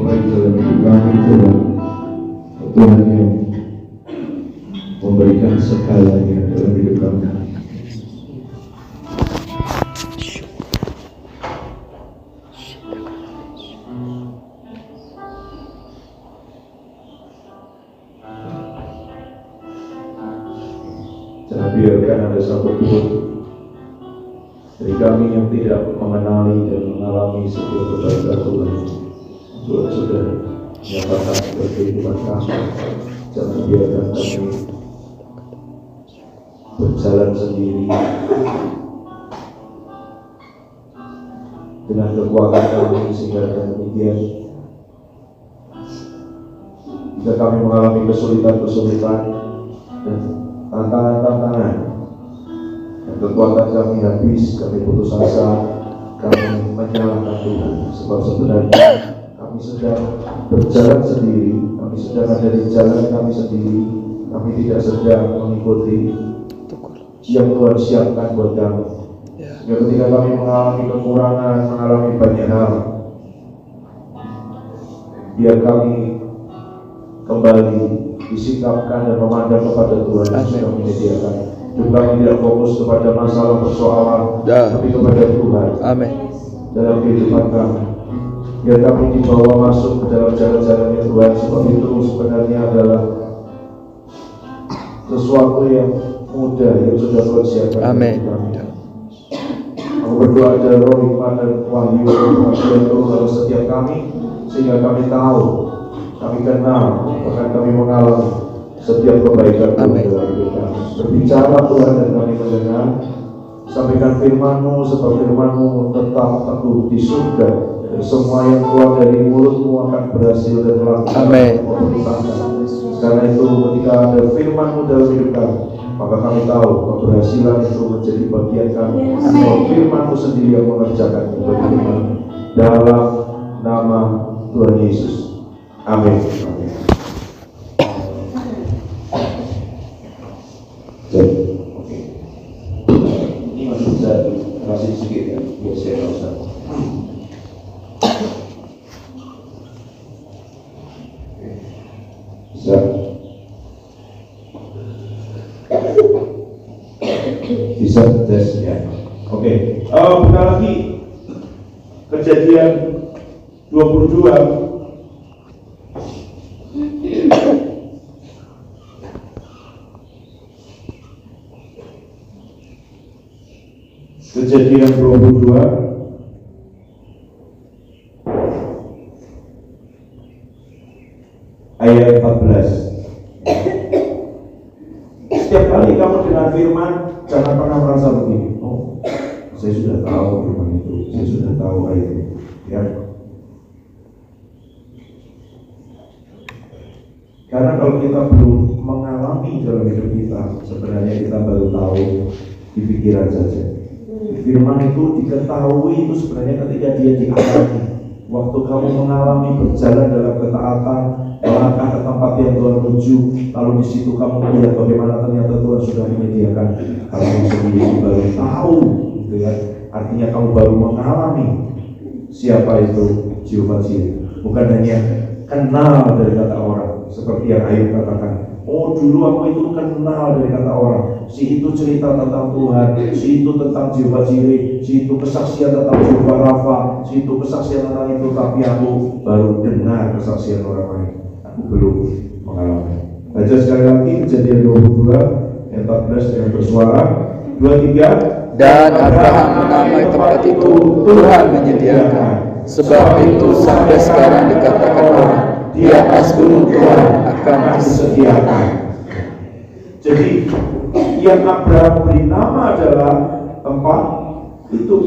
operasi dalam hidup kami, Tuhan. Tuhan yang memberikan segalanya dalam hidup kami. Jangan biarkan ada satupun dari kami yang tidak mengenali dan mengalami setiap kebaikan Tuhan. Tuhan sudah menyatakan kehidupan kami. Jangan biarkan kami berjalan sendiri dengan kekuatan kami, sehingga demikian jika kami mengalami kesulitan-kesulitan dan tantangan-tantangan dan kekuatan kami habis, kami putus asa, kami menyalahkan Tuhan. Sebab sebenarnya kami sedang berjalan sendiri, kami sedang ada di jalan kami sendiri, kami tidak sedang mengikuti yang Tuhan siapkan buat kami. Ya, ketika kami mengalami kekurangan, mengalami banyak hal, biar kami kembali disikapkan dan memandang kepada Tuhan yang sudah menyediakan. Hidup kami tidak fokus kepada masalah persoalan, tapi kepada Tuhan. Amin. Dalam kehidupan kami, biar kami dibawa masuk ke dalam jalan-jalannya Tuhan. Sebab itu sebenarnya adalah sesuatu yang mudah yang sudah Tuhan siapkan. Amin. Aku berdoa ada roh hikmat dan wahyu yang turun dalam setiap kami, sehingga kami tahu, kami kenal, bahkan kami mengalami setiap kebaikan Tuhan dalam hidup kami. Berbicara Tuhan dan kami mendengar. Sampaikan firman-Mu, sebab firman-Mu tetap teguh di surga, dan semua yang keluar dari mulut-Mu akan berhasil dan melakukan pemerintahan. Karena itu ketika ada firman-Mu dalam hidup kami, maka kami tahu keberhasilan itu menjadi bagian kami. Sebab firman-Mu sendiri yang mengerjakan bagi kami. Dalam nama Tuhan Yesus. Amin. Oke. Ini masih bisa kasih sedikit ya, biar saya nggak usah. Bisa. Bisa tes ya. Oke. Buka lagi Kejadian 22. Kejadian 22 ayat 14. Setiap kali kamu dengar firman, jangan pernah merasa begini, oh saya sudah tahu firman itu, saya sudah tahu ayat itu, ya. Karena kalau kita belum mengalami dalam hidup kita, sebenarnya kita baru tahu di pikiran saja. Firman itu diketahui itu sebenarnya ketika dia dialami. Waktu kamu mengalami berjalan dalam ketaatan, melangkah ke tempat yang Tuhan tuju, lalu di situ kamu melihat bagaimana ternyata Tuhan sudah menyediakan. Kamu sendiri baru tahu, gitu ya. Artinya kamu baru mengalami siapa itu Jehovah Jireh. Bukan hanya kenal dari kata orang, seperti yang Ayub katakan. Oh dulu aku itu kenal dari kata orang, si itu cerita tentang Tuhan, si itu tentang Jehovah Jireh, si itu kesaksian tentang Jehovah Rafa, si itu kesaksian tentang itu, tapi aku baru dengar kesaksian orang lain, aku belum mengalami. Baca sekali lagi Kejadian 22 ayat 14 dengan bersuara 23. Dan Abraham menamai tempat itu Tuhan menyediakan, sebab itu sampai sekarang dikatakan orang, di atas gunung Tuhan akan disediakan. Jadi yang Abraham beri nama adalah tempat itu,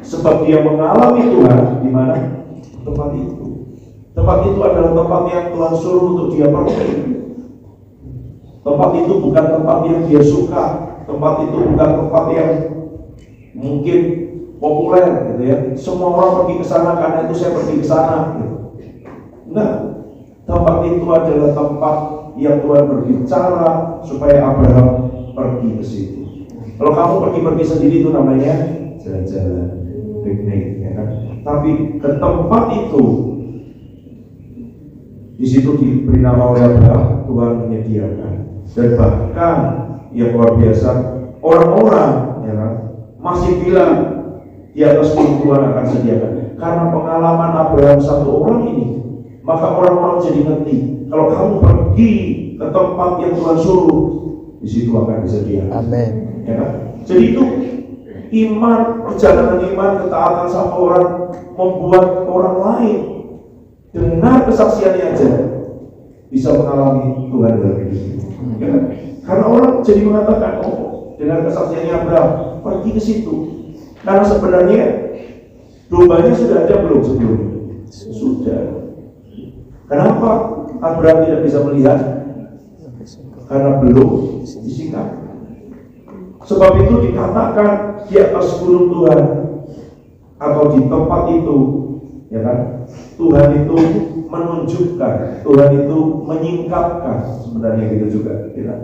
sebab dia mengalami Tuhan di mana tempat itu. Tempat itu adalah tempat yang Tuhan suruh untuk dia pergi. Tempat itu bukan tempat yang dia suka, tempat itu bukan tempat yang mungkin populer, gitu ya. Semua orang pergi ke sana karena itu saya pergi ke sana. Gitu. Nah, tempat itu adalah tempat yang Tuhan berbicara supaya Abraham pergi ke situ. Kalau kamu pergi sendiri itu namanya jalan-jalan, piknik, ya kan? Tapi ke tempat itu Di situ diberi nama oleh Abraham, Tuhan menyediakan. Dan bahkan yang luar biasa, orang-orang ya kan, masih bilang di atas gunung Tuhan akan sediakan. Karena pengalaman Abraham satu orang ini, maka orang-orang jadi ngerti kalau kamu pergi ke tempat yang Tuhan suruh, di situ akan disediakan. Amin. Ya kan? Jadi itu iman, perjalanan iman, ketaatan sama orang membuat orang lain dengar kesaksiannya aja bisa mengalami Tuhan dalam hidupnya. Ya kan? Karena orang jadi mengatakan, oh, dengan kesaksiannya Abraham pergi ke situ. Karena sebenarnya dombanya sudah ada belum sebelumnya? Sudah. Kenapa Abraham tidak bisa melihat? Karena belum disingkat. Sebab itu dikatakan di atas gunung Tuhan atau di tempat itu, ya kan? Tuhan itu menunjukkan, Tuhan itu menyingkapkan, sebenarnya gitu juga. Ya kan?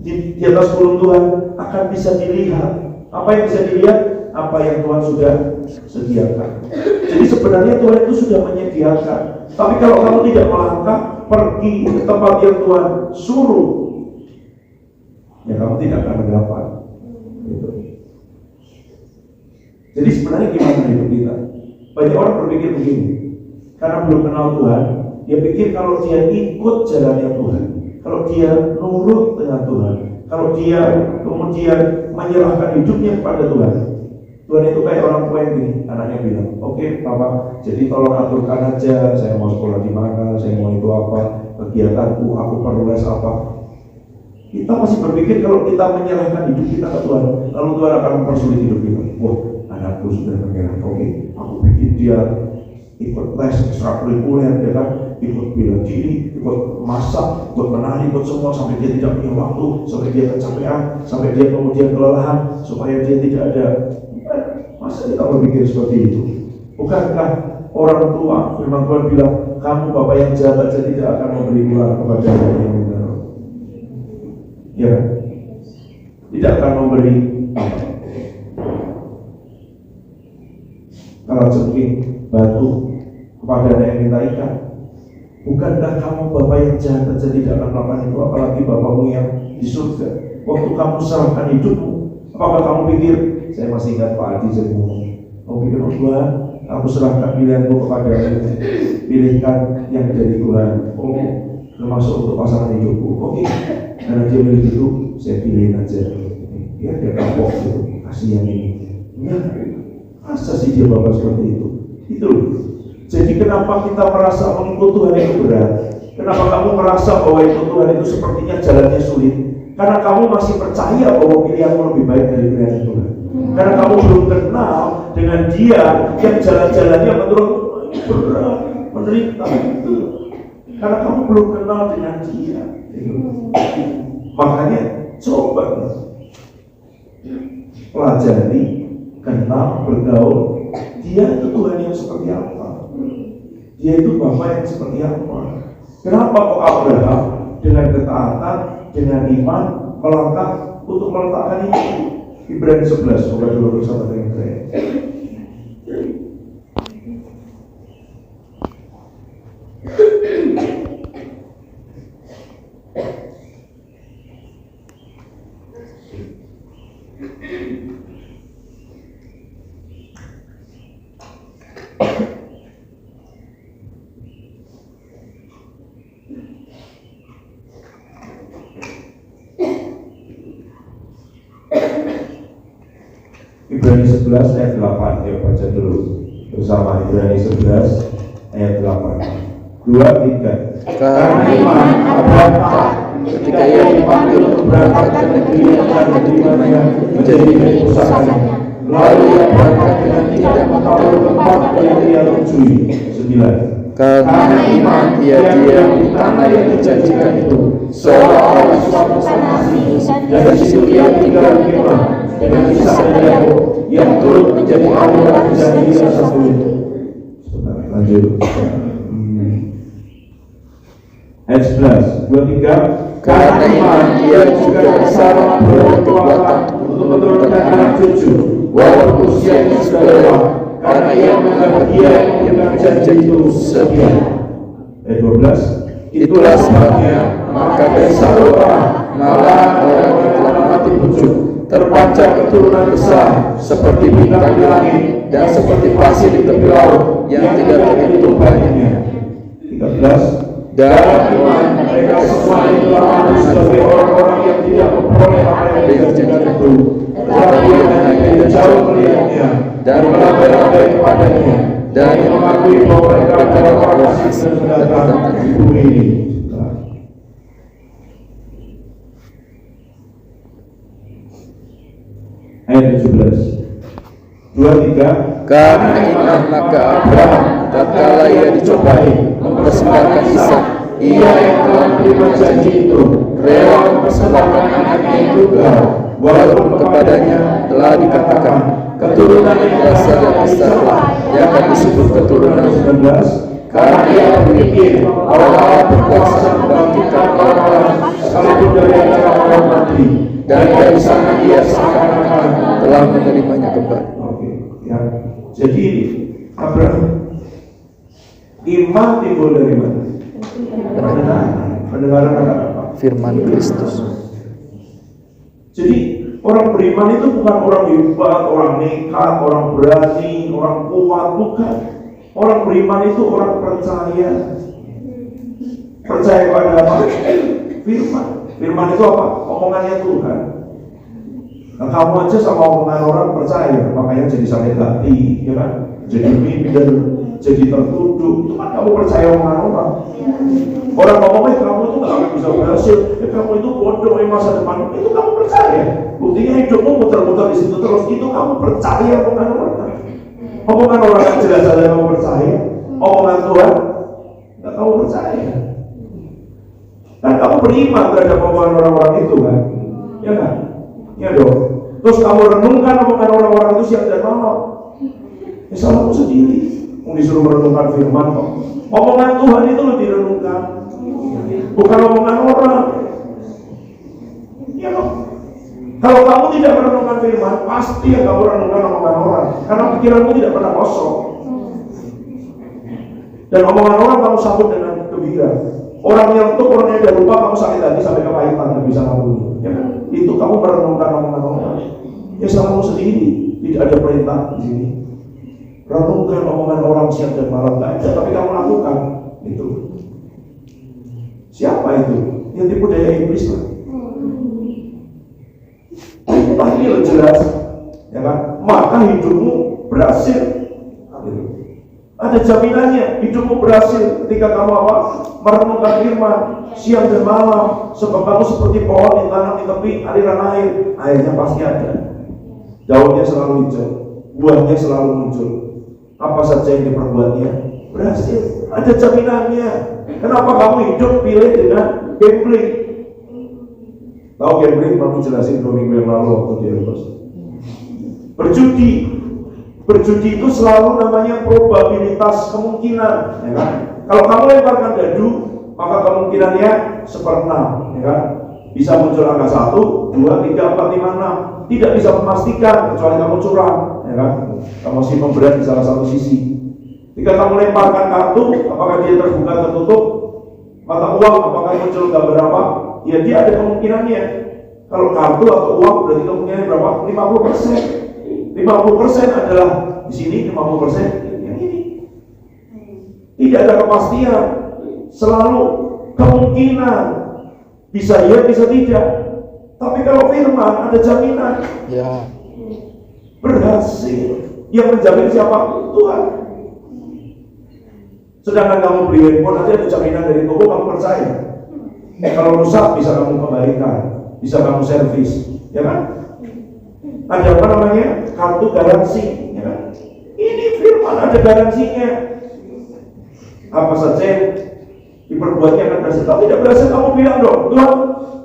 Di atas gunung Tuhan akan bisa dilihat. Apa yang bisa dilihat? Apa yang Tuhan sudah sediakan. Jadi sebenarnya Tuhan itu sudah menyediakan. Tapi kalau kamu tidak melangkah, pergi ke tempat yang Tuhan suruh, ya kamu tidak akan mendapat. Gitu. Jadi sebenarnya gimana hidup kita? Banyak orang berpikir begini, karena belum kenal Tuhan, dia pikir kalau dia ikut jalannya Tuhan, kalau dia nurut dengan Tuhan, kalau dia kemudian menyerahkan hidupnya kepada Tuhan, Tuhan itu kayak orang tua yang gini, anaknya bilang, oke, Papa, jadi tolong aturkan aja, saya mau sekolah di mana, saya mau itu apa, kegiatanku, aku perlu les apa. Kita masih berpikir kalau kita menyerahkan hidup kita ke Tuhan, lalu Tuhan akan mempersulit hidup kita. Wah, anakku sudah menyerah, oke, aku bikin dia ikut les ekstrakurikuler, ya kan, ikut bela diri, ikut masak, ikut menari, ikut semua sampai dia tidak punya waktu, sampai dia kecapean, sampai dia kemudian kelelahan, supaya dia tidak ada. Masa kita berpikir seperti itu? Bukankah orang tua firman Tuhan bilang, kamu Bapak yang jahat saja tidak akan memberi ular kepada yang minta. Ya, tidak akan memberi kalajengking batu kepada yang minta ikan. Bukankah kamu Bapak yang jahat saja tidak akan melakukan itu, apalagi Bapakmu yang di surga? Waktu kamu serahkan hidupmu, apakah kamu pikir, saya masih ingat Pak Adi jadi ngomong, kamu pikir, oh Tuhan, aku serahkan pilihanku kepadamu, pilihkan yang dari Tuhan, oh termasuk untuk pasangan hidupku, oke, karena dia milih itu, saya pilihin aja, ya dia kapok gitu, kasih yang ini. Enggak, masa sih dia Bapak seperti itu? Itu. Jadi kenapa kita merasa mengikut Tuhan itu berat? Kenapa kamu merasa bahwa ikut Tuhan itu sepertinya jalannya sulit? Karena kamu masih percaya bahwa pilihanmu lebih baik dari pilihan Tuhan. Karena kamu belum kenal dengan Dia yang jalan-jalannya menurut berat, menderita. Karena kamu belum kenal dengan Dia. Makanya coba pelajari, kenal, bergaul. Dia itu Tuhan yang seperti apa? Dia itu Bapa yang seperti apa? Kenapa kok Abraham dengan ketaatan, dengan iman melangkah untuk meletakkan itu? Ibrani 11, bukan dulu sama dengan saya. Ibrani 11 ayat 8, ya baca dulu bersama. Ibrani 11 ayat 8, 2, 3. Karena iman Abraham ketika ia dipanggil untuk berangkat ke negeri yang akan diterimanya menjadi milik pusakanya, lalu ia berangkat dengan tidak mengetahui tempat yang ia tuju. 9. Karena iman ia diam di tanah yang dijanjikan itu, seolah-olah suatu tanah asing, dan di situ ia tinggal di kemah dengan Ishak dan Yakub yang turut menjadi awal janji yang satu itu. Lanjut. Ayat 11, 2, 3. Karena iman ia juga bersama beroleh kekuatan untuk menurunkan anak cucu, walaupun usianya sudah lewat, karena ia menganggap dia yang memberikan janji itu setia. Ayat 12. Itulah sebabnya maka dari satu orang malah orang yang telah mati muncul, terpancar keturunan besar seperti bintang di langit dan seperti pasir di tepi laut yang tidak terhitung banyaknya. 13. Dan mereka semua itu aman sebagai orang-orang yang tidak memperoleh apa yang terjadi itu, tetapi yang hanya jauh melihatnya dan melabai-labai kepadanya, dan yang mengakui bahwa mereka adalah orang asing dan pendatang di bumi ini. Ayat 17. 2-3. karena iman maka Abraham tatkala ia dicobai mempersembahkan Ishak, ia yang telah menerima janji itu rela mempersembahkan anaknya juga, walaupun kepadanya telah dikatakan keturunan yang berasal dari Ishak yang akan disebut keturunan. 19. Karena ia berpikir bahwa Allah berkuasa membangkitkan orang-orang sekalipun dari antara orang mati, dan dari sana ia seakan-akan telah menerimanya kembali. Oke, ya. Jadi Abraham iman timbul dari mana? Pendengaran akan apa? Firman Kristus. Jadi orang beriman itu bukan orang hebat, orang nekat, orang berani, orang kuat, bukan. Orang beriman itu orang percaya. Percaya pada apa? Firman. Firman itu apa? Omongannya Tuhan. Nah, kamu aja sama omongan orang percaya, makanya jadi sakit hati, ya kan? Jadi minder, jadi tertuduh. Itu kan kamu percaya omongan orang. Orang ngomongnya kamu itu nggak akan bisa berhasil, kamu itu bodoh di masa depan. Itu kamu percaya. Buktinya hidupmu muter-muter di situ terus. Itu kamu percaya omongan orang. Omongan orang yang jelas saja kamu percaya. Omongan Tuhan nggak kamu percaya. Kan kamu beriman terhadap omongan orang-orang itu kan? Ya kan? Ya dong. Terus kamu renungkan omongan orang-orang itu siang dan malam. Ya salahmu sendiri. Mau disuruh merenungkan firman kok. Omongan Tuhan itu lo direnungkan, bukan omongan orang. Ya dong. Kalau kamu tidak merenungkan firman, pasti yang kamu renungkan omongan orang. Karena pikiranmu tidak pernah kosong. Dan omongan orang kamu sambut dengan gembira. Orang nyelutuk, orang yang lupa, kamu sakit hati sampai kepahitan, tidak bisa kamu. Ya kan? Itu kamu merenungkan omongan orang. Ya salahmu sendiri. Tidak ada perintah di sini. Renungkan omongan orang siang dan malam, tidak ada, tapi kamu lakukan itu. Siapa itu? Yang tipu daya iblis lah. Ini jelas, ya kan? Maka hidupmu berhasil. Ada jaminannya, hidupmu berhasil ketika kamu apa? Merenungkan firman siang dan malam. Sebab kamu seperti pohon yang tanam di tepi aliran air. Airnya pasti ada. Daunnya selalu hijau, buahnya selalu muncul. Apa saja yang diperbuatnya berhasil. Ada jaminannya. Kenapa kamu hidup pilih dengan gambling? Tahu gambling? Kamu jelasin 2 minggu yang lalu waktu di Eros. Berjudi. Berjudi itu selalu namanya probabilitas kemungkinan, ya kan? Kalau kamu lemparkan dadu, maka kemungkinannya 1/6, ya kan? Bisa muncul angka 1, 2, 3, 4, 5, 6. Tidak bisa memastikan kecuali kamu curang, ya kan? Kamu simpan berat di salah satu sisi. Jika kamu lemparkan kartu, apakah dia terbuka tertutup? Mata uang, apakah muncul gambar apa? Ya dia ada kemungkinannya. Kalau kartu atau uang berarti kemungkinannya berapa? 50%. 50% adalah di sini, 50% yang ini. Tidak ada kepastian, selalu kemungkinan. Bisa ya, bisa tidak. Tapi kalau firman ada jaminan. Ya. Berhasil. Yang menjamin siapa? Tuhan. Sedangkan kamu beli handphone nanti ada jaminan dari toko, kamu percaya. Kalau rusak bisa kamu kembalikan, bisa kamu servis, ya kan? Ada apa namanya? Kartu garansi, ya kan? Ini firman ada garansinya. Apa saja yang diperbuatnya akan berhasil. Kalau tidak berhasil kamu bilang dong, Tuhan,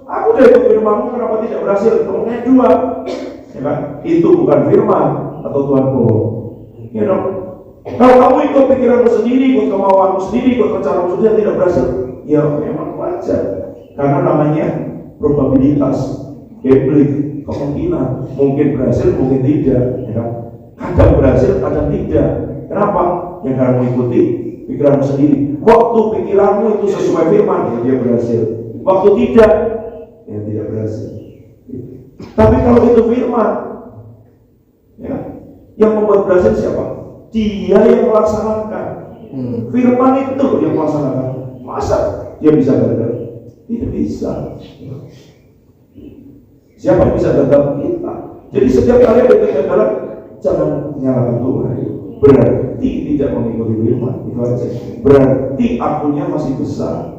aku udah ikut firman-Mu, kenapa tidak berhasil? Kemungkinan 2, ya kan? Itu bukan firman atau Tuhan bohong, ya dong. Kalau kamu ikut pikiranmu sendiri, ikut kemauanmu sendiri, ikut rencanamu sendiri tidak berhasil, ya memang wajar. Karena namanya probabilitas, gambling, kemungkinan. Mungkin berhasil, mungkin tidak, ya kan? Kadang berhasil, kadang tidak. Kenapa? Yang kamu ikuti pikiranmu sendiri. Waktu pikiranmu itu sesuai firman, ya dia berhasil. Waktu tidak, ya tidak berhasil. Tapi kalau itu firman, ya, yang membuat berhasil siapa? Dia yang melaksanakan. Firman itu yang melaksanakan. Masa dia bisa gagal? Tidak bisa. Siapa yang bisa gagal? Kita. Jadi setiap kali ada kegagalan, jangan menyalahkan Tuhan. Berarti tidak mengikuti firman. Itu aja. Berarti akunya masih besar.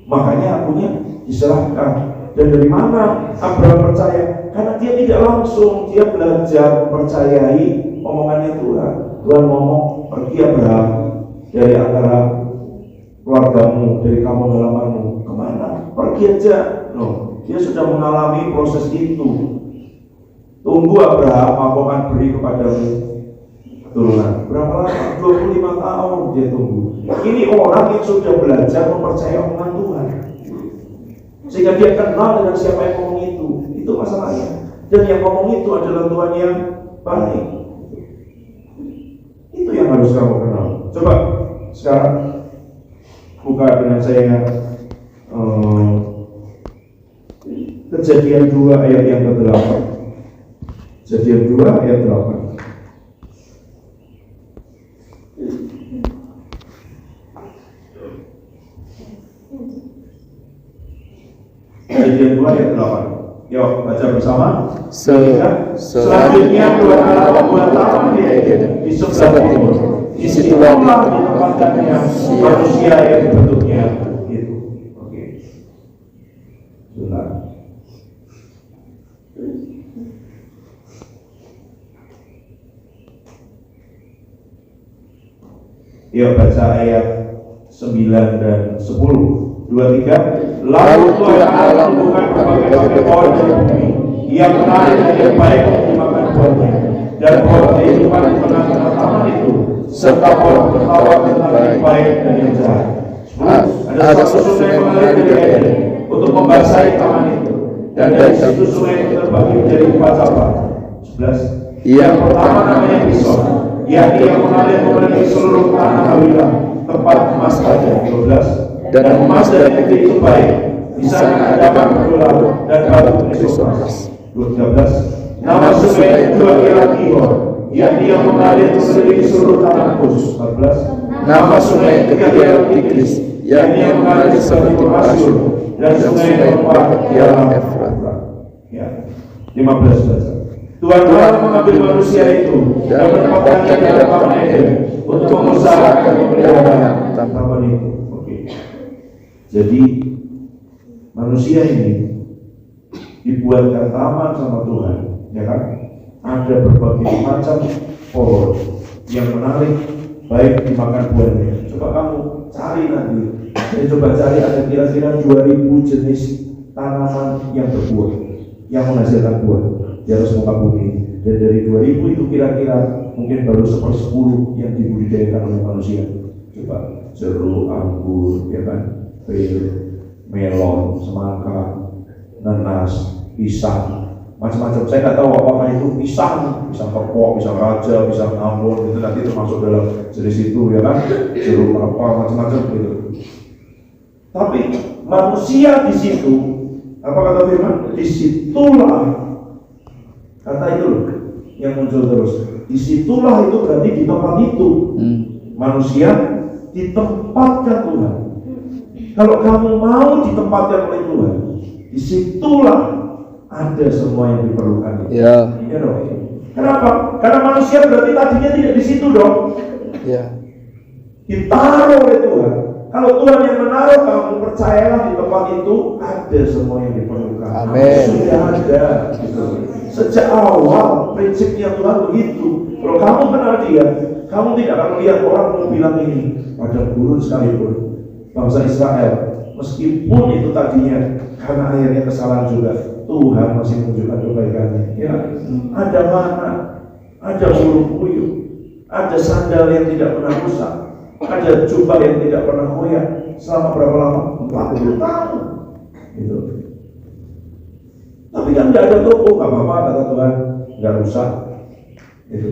Makanya akunya diserahkan. Dan dari mana Abraham percaya? Karena dia tidak langsung, dia belajar mempercayai omongannya Tuhan. Tuhan ngomong, pergi Abraham dari antara keluargamu, dari kampung halamanmu. Kemana? Pergi aja. No, dia sudah mengalami proses itu. Tunggu Abraham, aku akan beri kepadamu keturunan. Berapa lama? 25 tahun dia tunggu. Ini orang yang sudah belajar mempercayai omongan Tuhan, sehingga dia kenal dengan siapa yang ngomong itu. Itu masalahnya. Dan yang ngomong itu adalah Tuhan yang baik. Itu yang harus kamu kenal. Coba sekarang buka dengan saya Kejadian 2 ayat yang ke-8. Kejadian 2 ayat 8. Kejadian 2 ayat 8. Yuk baca bersama. Selanjutnya Tuhan Allah membuat taman di Eden di sebelah timur. Disitulah ditempatkannya manusia yang dibentuknya. Itu. Oke. Sebentar. Yuk baca ayat 9 dan 10. 2, 3. Lalu Tuhan Allah menumbuhkan berbagai pohon di bumi yang menarik dan yang baik untuk dimakan buahnya, dan pohon kehidupan di tengah-tengah taman itu, serta pohon bertawar tentang yang baik dan yang jahat. Ada satu sungai mengalir dari Eden untuk membasahi taman itu, dan dari situ sungai itu terbagi menjadi 4 cabang. 11. Yang pertama namanya Pison, yakni yang mengalir memenuhi seluruh tanah Hawilah, tempat emas saja. 12. Dan emas dari negeri itu baik, di sana ada batu laut dan batu krisopras. 13. Nama sungai itu adalah Gihon, yakni yang mengalir memenuhi seluruh tanah Kus. 14. Nama sungai ketiga adalah Tigris, yakni yang mengalir seperti Asyur, dan sungai keempat ialah Efrat. Ya. 15 baca. Tuhan Allah mengambil manusia itu dan menempatkannya dalam taman Eden untuk mengusahakan pemeliharaan taman itu. Jadi manusia ini dibuatkan taman sama Tuhan, ya kan? Ada berbagai macam pohon yang menarik, baik dimakan buahnya. Coba kamu cari nanti, coba cari ada kira-kira 2000 jenis tanaman yang berbuah, yang menghasilkan buah di atas muka bumi. Dan dari 2000 itu kira-kira mungkin baru 1/10 yang dibudidayakan oleh manusia. Coba jeruk, anggur, ya kan? Pil, melon, semangka, nanas, pisang, macam-macam. Saya nggak tahu apakah itu pisang kepok, pisang raja, pisang Ambon, itu nanti termasuk dalam jenis itu, ya kan? Jeruk apa, macam-macam gitu. Tapi manusia di situ, apa kata firman? Disitulah kata itu yang muncul terus. Disitulah itu berarti di tempat itu manusia ditempatkan Tuhan. Kalau kamu mau ditempatkan oleh Tuhan, disitulah ada semua yang diperlukan. Ya. Ya dong. Kenapa? Karena manusia berarti tadinya tidak di situ dong. Ya. Ditaruh oleh Tuhan. Kalau Tuhan yang menaruh kamu, percayalah di tempat itu ada semua yang diperlukan. Amin. Sudah ada. Gitu. Sejak awal prinsipnya Tuhan begitu. Kalau kamu kenal Dia, kamu tidak akan melihat orang mau bilang ini padang gurun sekalipun. Bangsa Israel, meskipun itu tadinya karena akhirnya kesalahan juga, Tuhan masih menunjukkan kebaikannya. Ya, ada mana, ada bulu puyuh, ada sandal yang tidak pernah rusak, ada jubah yang tidak pernah koyak. Selama berapa lama? 40 tahun. Gitu. Tapi kan tidak ada toko, nggak apa-apa kata Tuhan, nggak rusak. Gitu.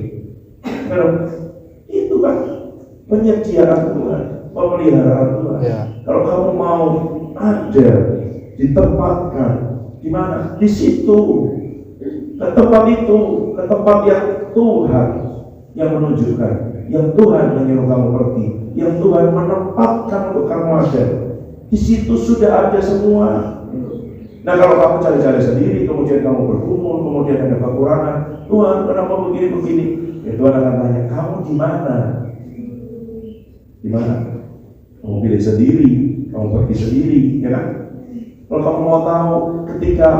Itu kan penyediaan Tuhan, pemeliharaan Tuhan. Ya. Kalau kamu mau ada, ditempatkan di mana? Di situ, ke tempat itu, ke tempat yang Tuhan yang menunjukkan, yang Tuhan menyuruh kamu pergi, yang Tuhan menempatkan untuk kamu ada. Di situ sudah ada semua. Nah, kalau kamu cari-cari sendiri, kemudian kamu bergumul, kemudian ada kekurangan, Tuhan kenapa begini-begini? Ya Tuhan akan tanya, kamu di mana? Di mana? Kamu pilih sendiri, kamu pergi sendiri, ya kan? Kalau kamu mau tahu, ketika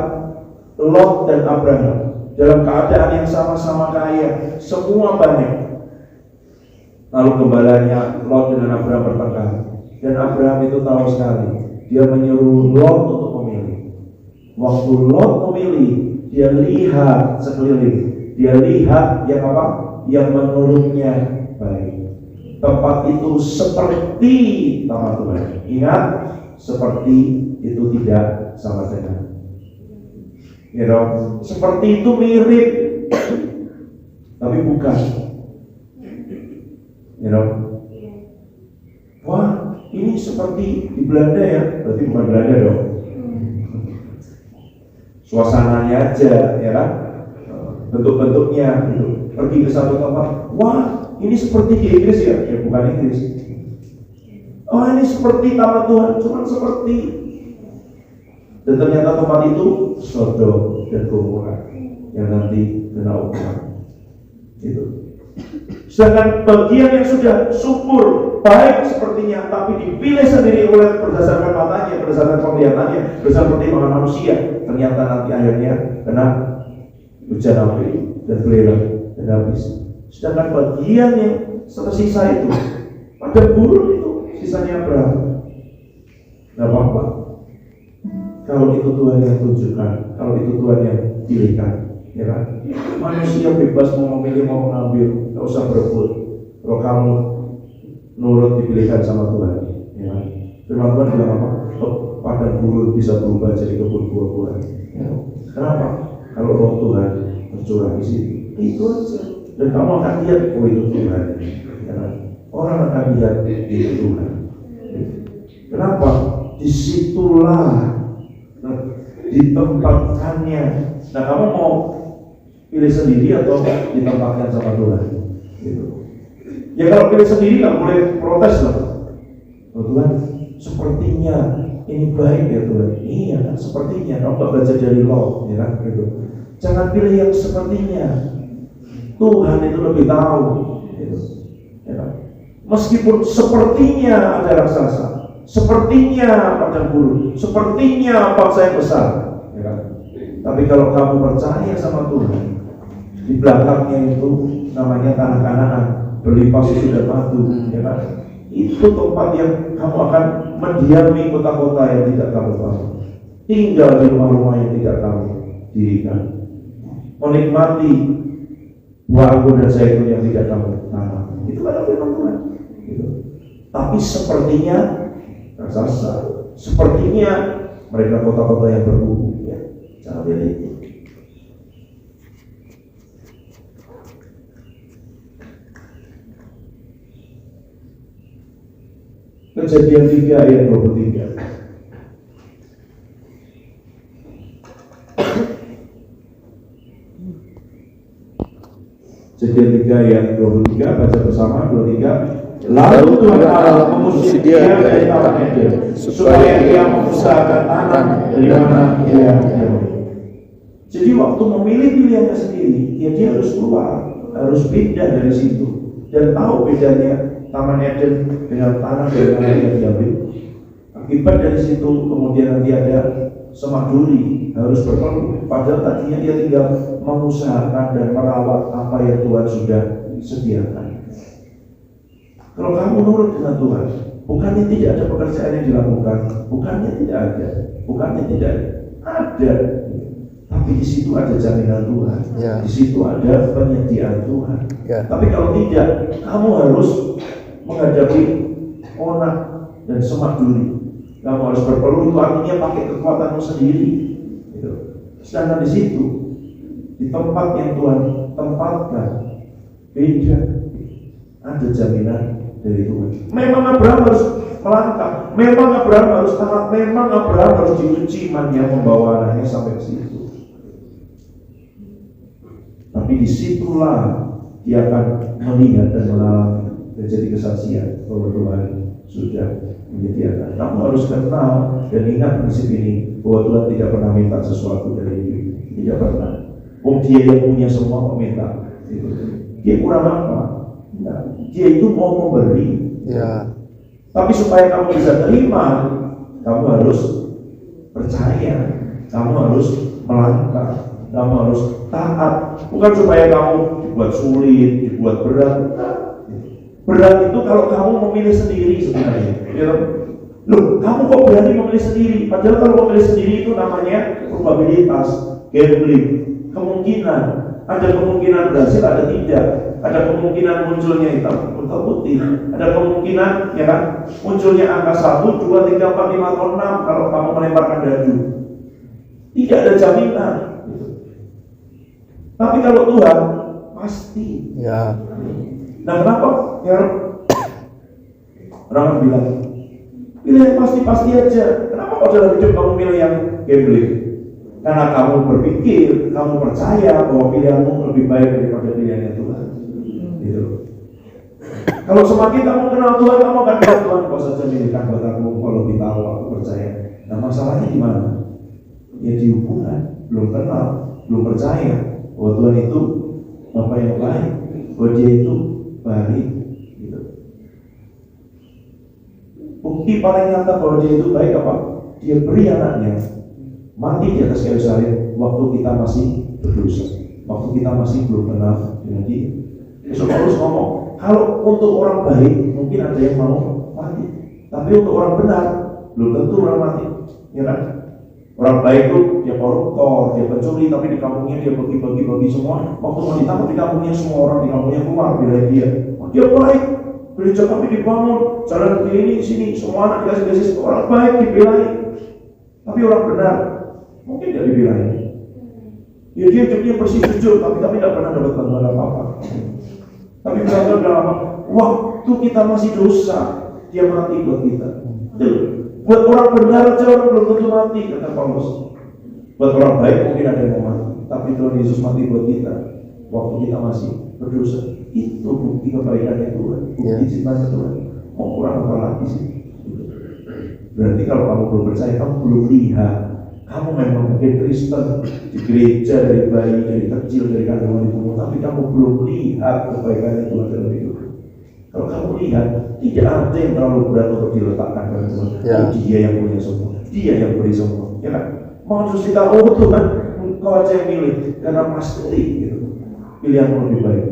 Lot dan Abraham dalam keadaan yang sama-sama kaya, semua banyak. Lalu gembalanya Lot dengan Abraham bertengkar, dan Abraham itu tahu sekali, dia menyuruh Lot untuk memilih. Waktu Lot memilih, dia lihat sekeliling, dia lihat yang apa? Yang menurutnya baik. Tempat itu seperti taman Tuhan. Ingat, seperti itu tidak sama dengan. You know, seperti itu mirip, tapi bukan. You know, wah, ini seperti di Belanda ya, berarti bukan Belanda dong. Suasananya aja, ya kan? Bentuk-bentuknya, gitu. Pergi ke satu tempat, wah, ini seperti di Inggris ya, ya bukan Inggris. Oh, ini seperti taman Tuhan, cuma seperti. Dan ternyata tempat itu Sodom dan Gomora yang nanti kena hukuman. Itu. Sedangkan bagian yang sudah subur, baik sepertinya, tapi dipilih sendiri oleh berdasarkan matanya, berdasarkan penglihatannya, berdasarkan pertimbangan manusia, ternyata nanti akhirnya kena hujan api dan belerang dan habis. Sedangkan bagian yang tersisa itu, pada burung itu, sisanya Abraham. Gak apa-apa. Kalau itu Tuhan yang tunjukkan, kalau itu Tuhan yang pilihkan, ya kan? Manusia bebas mau memilih, mau mengambil, gak usah berebut. Kalau kamu nurut dipilihkan sama Tuhan, ya kan? Firman Tuhan bilang apa? Padang gurun bisa berubah jadi kebun buah-buahan. Ya. Kenapa? Kalau roh Tuhan bercurah di situ, itu aja. Dan kamu akan lihat, oh itu Tuhan. Ya kan? Orang akan lihat itu Tuhan. Kenapa? Disitulah ditempatkannya. Nah, kamu mau pilih sendiri atau ditempatkan sama Tuhan? Gitu. Ya kalau pilih sendiri nggak boleh protes loh. Oh, Tuhan, sepertinya ini baik ya Tuhan. Iya, sepertinya. Kamu nggak belajar dari Lot, ya kan? Gitu. Jangan pilih yang sepertinya. Tuhan itu lebih tahu. Gitu. Ya kan? Meskipun sepertinya ada raksasa, sepertinya padang gurun, sepertinya bangsa yang besar, ya kan? Tapi kalau kamu percaya sama Tuhan, di belakangnya itu namanya tanah Kanaan, berlimpah susu dan madu, ya kan? Itu tempat yang kamu akan mendiami kota-kota yang tidak kamu tahu, tinggal di rumah-rumah yang tidak kamu dirikan, menikmati buah anggur dan zaitun yang tidak kamu tanam. Itu adalah firman Tuhan. Gitu. Tapi sepertinya raksasa, sepertinya mereka kota-kota yang berkubu, ya. Jangan pilih itu. Kejadian 3 ayat 23. Kejadian 3 ayat 23, baca bersama 23. Lalu Tuhan Allah mengusir dia dari taman Eden, supaya ia mengusahakan tanah dari mana ia jauh. Jadi waktu memilih pilihannya sendiri, ya dia harus keluar, harus pindah dari situ, dan tahu bedanya taman Eden dengan tanah dari mana ia diambil. Akibat dari situ kemudian nanti ada semak duri, harus berpeluh. Padahal tadinya dia tinggal mengusahakan dan merawat apa yang Tuhan sudah sediakan. Kalau kamu nurut dengan Tuhan, bukannya tidak ada pekerjaan yang dilakukan, bukannya tidak ada, bukannya tidak ada, tapi di situ ada jaminan Tuhan, ya. Di situ ada penyediaan Tuhan. Ya. Tapi kalau tidak, kamu harus menghadapi onak dan semak duri. Kamu harus berpeluh, itu artinya pakai kekuatanmu sendiri. Gitu. Sedangkan di situ, di tempat yang Tuhan tempatkan, beda, ada jaminan dari Tuhan. Memang Abraham harus melangkah, memang Abraham harus taat, memang Abraham harus diuji imannya membawa anaknya sampai ke situ. Tapi disitulah dia akan melihat dan mengalami dan jadi kesaksian bahwa Tuhan sudah menyediakan. Kamu harus kenal dan ingat prinsip ini, bahwa Tuhan tidak pernah minta sesuatu dari hidup. Tidak pernah. Dia yang punya semua meminta. Dia kurang apa? Nah, dia itu mau memberi. Ya. Tapi supaya kamu bisa terima, kamu harus percaya, kamu harus melangkah, kamu harus taat. Bukan supaya kamu dibuat sulit, dibuat berat. Berat itu kalau kamu memilih sendiri sebenarnya. Loh, kamu kok berani memilih sendiri? Padahal kalau memilih sendiri itu namanya probabilitas, gambling, kemungkinan. Ada kemungkinan berhasil, ada tidak. Ada kemungkinan munculnya hitam atau putih. Ada kemungkinan, ya kan, munculnya angka 1, 2, 3, 4, 5, atau 6 kalau kamu melemparkan dadu. Tidak ada jaminan. Tapi kalau Tuhan pasti. Ya. Nah, kenapa? Ya, orang bilang, pilih yang pasti-pasti aja. Kenapa kok dalam hidup kamu pilih yang gambling? Karena kamu berpikir, kamu percaya bahwa pilihanmu lebih baik daripada pilihannya Tuhan. Gitu. Kalau semakin kamu kenal Tuhan, kamu akan bilang, Tuhan kau saja milihkan buat aku, kalau lebih tahu aku percaya. Nah, masalahnya di mana? Ya di hubungan, belum kenal, belum percaya bahwa Tuhan itu Bapa yang baik, bahwa Dia itu baik. Gitu. Bukti paling nyata bahwa Dia itu baik apa? Dia beri anaknya mati di atas kayu salib waktu kita masih berdosa, waktu kita masih belum kenal dengan Dia. Besok Paulus ngomong, kalau untuk orang baik mungkin ada yang mau mati, tapi untuk orang benar belum tentu orang mati, ya kan? Orang baik itu dia koruptor, dia pencuri, tapi di kampungnya dia bagi semua. Waktu mau ditangkap di kampungnya, semua orang di kampungnya keluar belain dia. Oh, dia baik, gereja kami dibangun, jalan ini sini, semua anak dikasih orang baik dibelain. Tapi orang benar mungkin dia dibelain. Ya dia hidupnya bersih jujur, tapi tidak pernah dapat bantuan apa-apa. Tapi Tuhan bilang apa? Waktu kita masih dosa, Dia mati buat kita. Buat orang benar aja orang belum tentu mati, kata Paulus. Buat orang baik mungkin ada yang mau mati, tapi Tuhan Yesus mati buat kita waktu kita masih berdosa. Itu bukti kebaikannya Tuhan, bukti cintanya Tuhan. Mau kurang apa lagi sih? Berarti kalau kamu belum percaya, kamu belum lihat. Kamu memang mungkin Kristen di gereja dari bayi, dari kecil, dari kandungan ibumu, tapi kamu belum lihat kebaikan Tuhan dalam hidup. Kalau kamu lihat, tidak ada yang terlalu berat untuk diletakkan dalam Tuhan. Ya. Dia yang punya semua, Dia yang beri semua. Ya kan? Maksud kita, oh Tuhan, Engkau aja yang milih, karena pasti gitu. Pilihanmu lebih baik.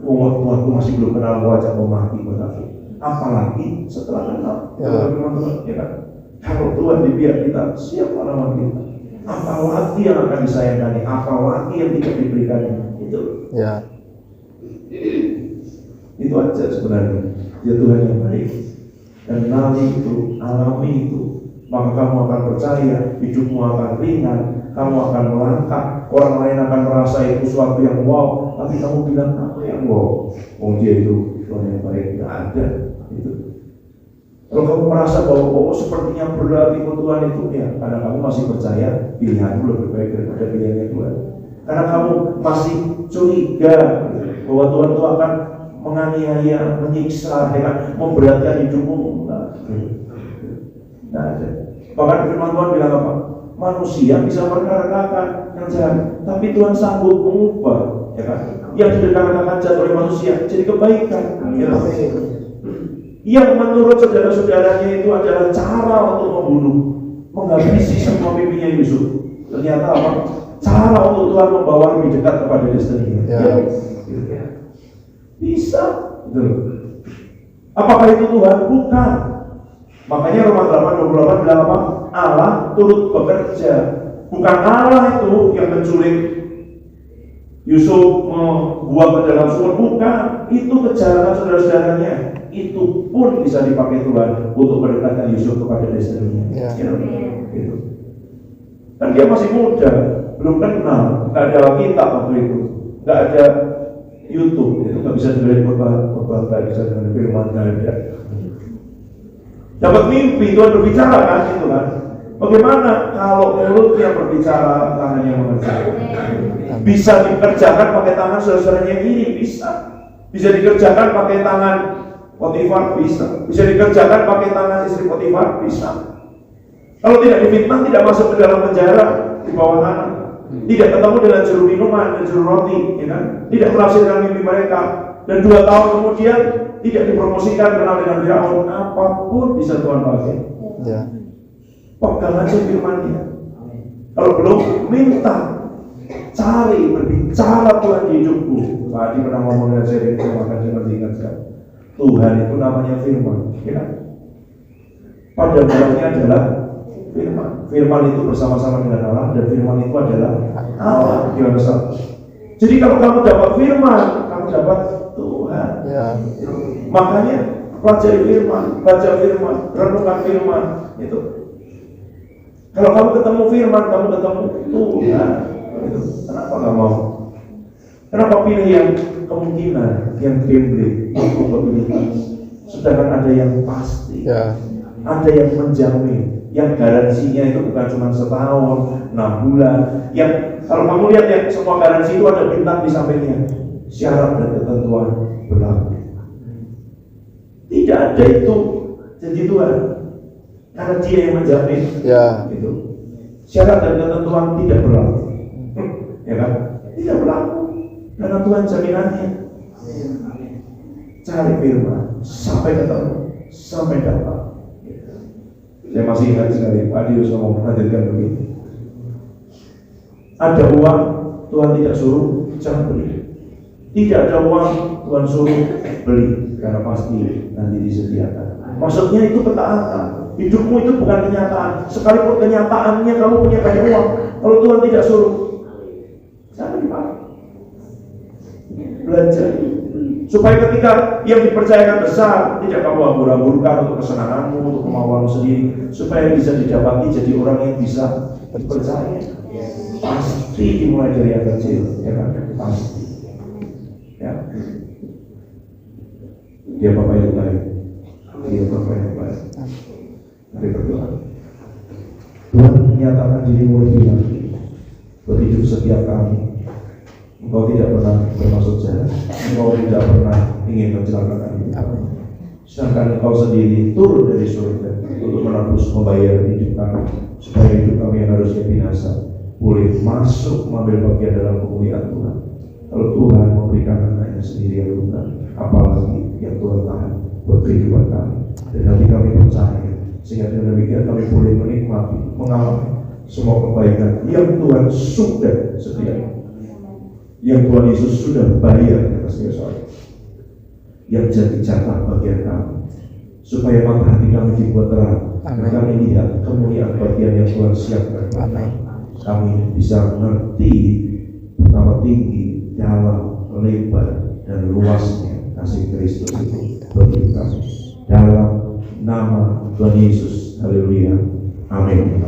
Oh, waktu masih belum kenal, Engkau aja mau mati buat aku. Apalagi setelah kenal, ya kan? Kalau Tuhan di pihak kita, siapa lawan kita? Apalagi yang akan disayangkan, apalagi yang tidak diberikan itu. Ya. Itu aja sebenarnya. Dia Tuhan yang baik. Kenali itu, alami itu, maka kamu akan percaya, hidupmu akan ringan, kamu akan melangkah. Orang lain akan merasa itu suatu yang wow, tapi kamu bilang apa yang wow? Oh dia itu Tuhan yang baik, tidak ada. Itu. Kalau kamu merasa bahwa sepertinya berat ikut Tuhan itu, ya karena kamu masih percaya pilihanmu lebih baik daripada pilihannya Tuhan. Karena kamu masih curiga bahwa Tuhan itu akan menganiaya, menyiksa, ya kan? Memberatkan hidupmu. Nah, bahkan firman Tuhan bilang apa? Manusia bisa merekarkan yang jahat, tapi Tuhan sanggup mengubah, ya kan? Yang direkarkan jahat oleh manusia jadi kebaikan. Ya, yang menurut saudara-saudaranya itu adalah cara untuk membunuh, menghabisi semua mimpinya Yusuf. Ternyata apa? Cara untuk Tuhan membawa lebih dekat kepada destiny. Ya. Bisa. Apakah itu Tuhan? Bukan. Makanya Roma 8:28 bilang apa? Allah turut bekerja. Bukan Allah itu yang menculik Yusuf membuang ke dalam sumur, bukan. Itu kejahatan saudara-saudaranya. Itu pun bisa dipakai Tuhan untuk mendekatkan Yusuf kepada destiny-nya. Ya. Gitu. Dan dia masih muda, belum kenal, nggak ada Alkitab waktu itu, nggak ada YouTube itu nggak bisa dengerin khotbah, nggak bisa dengerin firman, nggak ada. Dapat mimpi, Tuhan berbicara kan, itu kan. Bagaimana kalau mulutnya berbicara, tangannya mengerjakan? Bisa dikerjakan pakai tangan saudara-saudaranya yang kiri, bisa. Bisa dikerjakan pakai tangan Potifar, bisa. Bisa dikerjakan pakai tangan istri Potifar, bisa. Kalau tidak difitnah, tidak masuk ke dalam penjara di bawah tanah. Tidak ketemu dengan juru minuman dan juru roti, ya kan? Tidak menafsirkan mimpi mereka. Dan 2 tahun kemudian tidak dipromosikan kenal dengan Firaun. Apapun bisa Tuhan pakai. Ya. Pegang aja firman-Nya. Kalau belum, minta, cari, berbicara Tuhan di hidupku. Tadi pernah ngomong dengan saya, maka jangan diingatkan. Tuhan itu namanya firman, ya. Pada mulanya adalah firman. Firman itu bersama-sama dengan Allah, dan firman itu adalah Allah. Gimana Ustaz? Jadi kalau kamu dapat firman, kamu dapat Tuhan. Ya. Makanya pelajari firman, baca firman, renungkan firman. Itu. Kalau kamu ketemu firman, kamu ketemu Tuhan. Itu. Kenapa nggak mau? Kenapa pilih yang kemungkinan, yang gambling, yang probabilitas? Sedangkan ada yang pasti, ada yang menjamin, yang garansinya itu bukan cuma setahun, 6 bulan. Yang kalau kamu lihat ya, semua garansi itu ada bintang di sampingnya. Syarat dan ketentuan berlaku. Tidak ada itu janji Tuhan, karena Dia yang menjamin. Gitu. Syarat dan ketentuan tidak berlaku, ya kan? Tidak berlaku, karena Tuhan jaminannya. Cari firman sampai ketemu, sampai dapat. Saya masih ingat sekali Pak Dius ngomong hadirkan begini. Ada uang, Tuhan tidak suruh, jangan beli. Tidak ada uang, Tuhan suruh beli, karena pasti nanti disediakan. Maksudnya itu ketaatan. Hidupmu itu bukan kenyataan. Sekalipun kenyataannya kamu punya banyak uang, kalau Tuhan tidak suruh, jangan dipakai. Belajar supaya ketika yang dipercayakan besar, tidak kamu hambur-hamburkan untuk kesenanganmu, untuk kemauanmu sendiri, supaya bisa didapati jadi orang yang bisa dipercaya. Pasti dimulai dari yang kecil, ya kan? Pasti. Ya. Dia Bapak yang baik. Dia Bapak yang baik. Mari berdoa. Tuhan menyatakan dirimu lebih lagi berhidup setiap kami. Engkau tidak pernah bermaksud jahat. Engkau tidak pernah ingin mencelakakan kami. Sedangkan Engkau sendiri turun dari surga untuk menebus, membayar hidup kami, supaya hidup kami yang harusnya binasa boleh masuk mengambil bagian dalam kemuliaan Tuhan. Kalau Tuhan memberikan anaknya sendiri yang tunggal, apalagi yang Tuhan tahan buat kehidupan kami. Dan hati kami percaya, sehingga dengan demikian kami boleh menikmati, mengalami semua kebaikan yang Tuhan sudah sediakan, yang Tuhan Yesus sudah bayar di atas kayu salib, yang jadi jatah bagian kami, supaya mata hati kami dibuat terang, dan kami lihat kemuliaan bagian yang Tuhan siapkan. Kami bisa mengerti betapa tinggi, dalam, lebar, dan luasnya kasih Kristus itu bagi kami. Dalam nama Tuhan Yesus, haleluya, amin.